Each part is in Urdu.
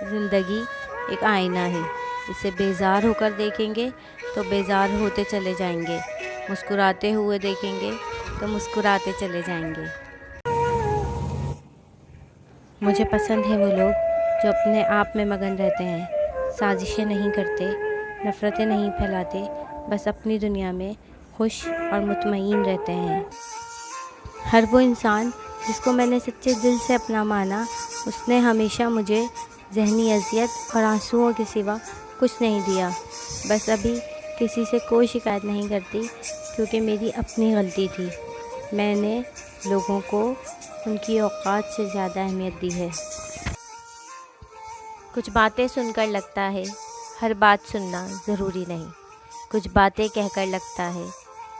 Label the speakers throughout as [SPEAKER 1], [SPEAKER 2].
[SPEAKER 1] زندگی ایک آئینہ ہے، اسے بیزار ہو کر دیکھیں گے تو بیزار ہوتے چلے جائیں گے، مسکراتے ہوئے دیکھیں گے تو مسکراتے چلے جائیں گے۔ مجھے پسند ہیں وہ لوگ جو اپنے آپ میں مگن رہتے ہیں، سازشیں نہیں کرتے، نفرتیں نہیں پھیلاتے، بس اپنی دنیا میں خوش اور مطمئن رہتے ہیں۔ ہر وہ انسان جس کو میں نے سچے دل سے اپنا مانا، اس نے ہمیشہ مجھے ذہنی اذیت اور آنسوؤں کے سوا کچھ نہیں دیا۔ بس ابھی کسی سے کوئی شکایت نہیں کرتی کیونکہ میری اپنی غلطی تھی۔ میں نے لوگوں کو ان کی اوقات سے زیادہ اہمیت دی ہے۔ کچھ باتیں سن کر لگتا ہے ہر بات سننا ضروری نہیں، کچھ باتیں کہہ کر لگتا ہے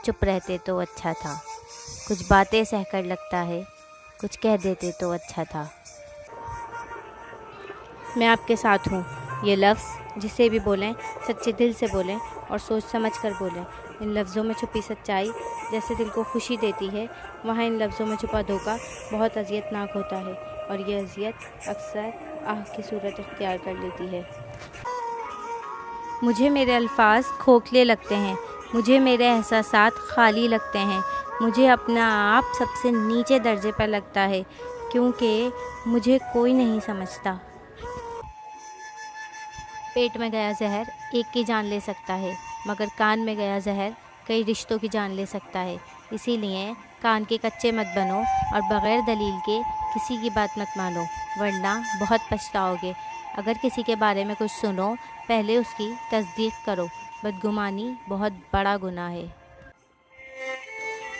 [SPEAKER 1] چپ رہتے تو اچھا تھا، کچھ باتیں سہ کر لگتا ہے کچھ کہہ دیتے تو اچھا تھا۔ میں آپ کے ساتھ ہوں، یہ لفظ جسے بھی بولیں سچے دل سے بولیں اور سوچ سمجھ کر بولیں۔ ان لفظوں میں چھپی سچائی جیسے دل کو خوشی دیتی ہے، وہاں ان لفظوں میں چھپا دھوکہ بہت اذیت ناک ہوتا ہے، اور یہ اذیت اکثر آہ کی صورت اختیار کر لیتی ہے۔ مجھے میرے الفاظ کھوکھلے لگتے ہیں، مجھے میرے احساسات خالی لگتے ہیں، مجھے اپنا آپ سب سے نیچے درجے پر لگتا ہے، کیونکہ مجھے کوئی نہیں سمجھتا۔ پیٹ میں گیا زہر ایک کی جان لے سکتا ہے، مگر کان میں گیا زہر کئی رشتوں کی جان لے سکتا ہے۔ اسی لیے کان کے کچے مت بنو اور بغیر دلیل کے کسی کی بات مت مانو، ورنہ بہت پچھتاؤ گے۔ اگر کسی کے بارے میں کچھ سنو، پہلے اس کی تصدیق کرو، بدگمانی بہت بڑا گناہ ہے۔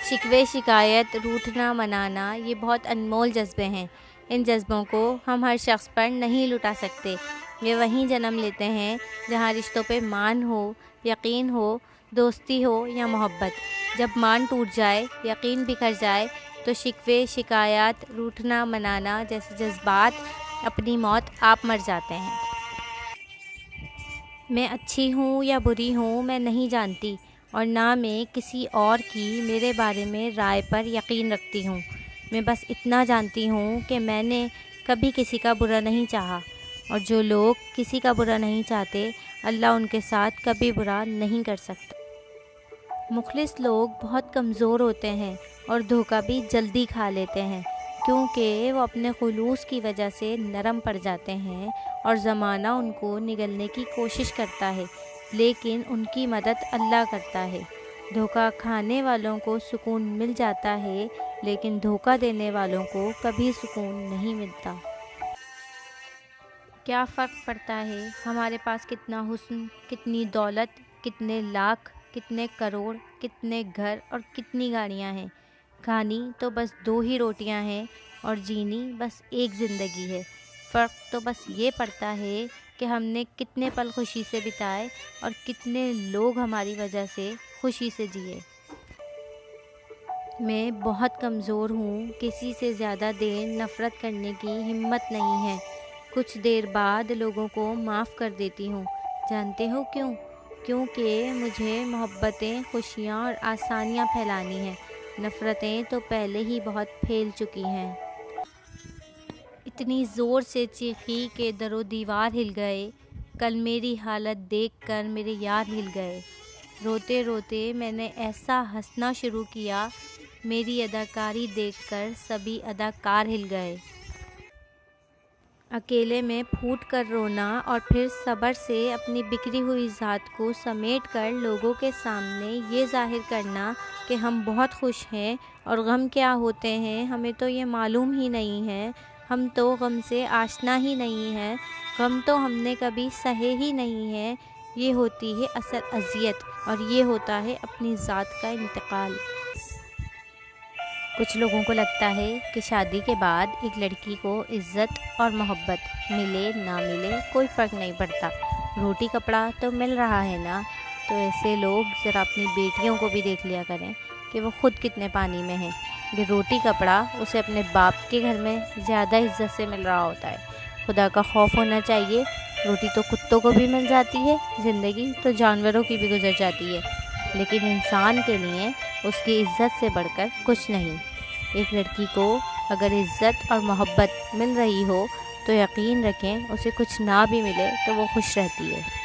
[SPEAKER 1] شکوے، شکایت، روٹھنا، منانا، یہ بہت انمول جذبے ہیں۔ ان جذبوں کو ہم ہر شخص پر نہیں لٹا سکتے۔ یہ وہیں جنم لیتے ہیں جہاں رشتوں پہ مان ہو، یقین ہو، دوستی ہو یا محبت۔ جب مان ٹوٹ جائے، یقین بکھر جائے، تو شکوے، شکایات، روٹھنا، منانا جیسے جذبات اپنی موت آپ مر جاتے ہیں۔ میں اچھی ہوں یا بری ہوں میں نہیں جانتی، اور نہ میں کسی اور کی میرے بارے میں رائے پر یقین رکھتی ہوں۔ میں بس اتنا جانتی ہوں کہ میں نے کبھی کسی کا برا نہیں چاہا، اور جو لوگ کسی کا برا نہیں چاہتے، اللہ ان کے ساتھ کبھی برا نہیں کر سکتا۔ مخلص لوگ بہت کمزور ہوتے ہیں اور دھوکہ بھی جلدی کھا لیتے ہیں، کیونکہ وہ اپنے خلوص کی وجہ سے نرم پڑ جاتے ہیں اور زمانہ ان کو نگلنے کی کوشش کرتا ہے، لیکن ان کی مدد اللہ کرتا ہے۔ دھوکہ کھانے والوں کو سکون مل جاتا ہے، لیکن دھوکہ دینے والوں کو کبھی سکون نہیں ملتا۔ کیا فرق پڑتا ہے ہمارے پاس کتنا حسن، کتنی دولت، کتنے لاکھ، کتنے کروڑ، کتنے گھر اور کتنی گاڑیاں ہیں؟ کھانی تو بس 2 ہی روٹیاں ہیں اور جینی بس ایک زندگی ہے۔ فرق تو بس یہ پڑتا ہے کہ ہم نے کتنے پل خوشی سے بتائے اور کتنے لوگ ہماری وجہ سے خوشی سے جیے۔ میں بہت کمزور ہوں، کسی سے زیادہ دیر نفرت کرنے کی ہمت نہیں ہے۔ کچھ دیر بعد لوگوں کو معاف کر دیتی ہوں۔ جانتے ہو کیوں؟ کیونکہ مجھے محبتیں، خوشیاں اور آسانیاں پھیلانی ہیں، نفرتیں تو پہلے ہی بہت پھیل چکی ہیں۔ اتنی زور سے چیخی کہ در و دیوار ہل گئے، کل میری حالت دیکھ کر میرے یار ہل گئے۔ روتے روتے میں نے ایسا ہنسنا شروع کیا، میری اداکاری دیکھ کر سبھی اداکار ہل گئے۔ اکیلے میں پھوٹ کر رونا اور پھر صبر سے اپنی بکھری ہوئی ذات کو سمیٹ کر لوگوں کے سامنے یہ ظاہر کرنا کہ ہم بہت خوش ہیں، اور غم کیا ہوتے ہیں ہمیں تو یہ معلوم ہی نہیں ہے، ہم تو غم سے آشنا ہی نہیں ہیں، غم تو ہم نے کبھی سہے ہی نہیں ہے، یہ ہوتی ہے اصل اذیت، اور یہ ہوتا ہے اپنی ذات کا انتقال۔ کچھ لوگوں کو لگتا ہے کہ شادی کے بعد ایک لڑکی کو عزت اور محبت ملے نہ ملے کوئی فرق نہیں پڑتا، روٹی کپڑا تو مل رہا ہے نا۔ تو ایسے لوگ ذرا اپنی بیٹیوں کو بھی دیکھ لیا کریں کہ وہ خود کتنے پانی میں ہیں۔ یہ روٹی کپڑا اسے اپنے باپ کے گھر میں زیادہ عزت سے مل رہا ہوتا ہے۔ خدا کا خوف ہونا چاہیے، روٹی تو کتوں کو بھی مل جاتی ہے، زندگی تو جانوروں کی بھی گزر جاتی ہے، لیکن انسان کے لیے اس کی عزت سے بڑھ کر کچھ نہیں۔ ایک لڑکی کو اگر عزت اور محبت مل رہی ہو تو یقین رکھیں اسے کچھ نہ بھی ملے تو وہ خوش رہتی ہے۔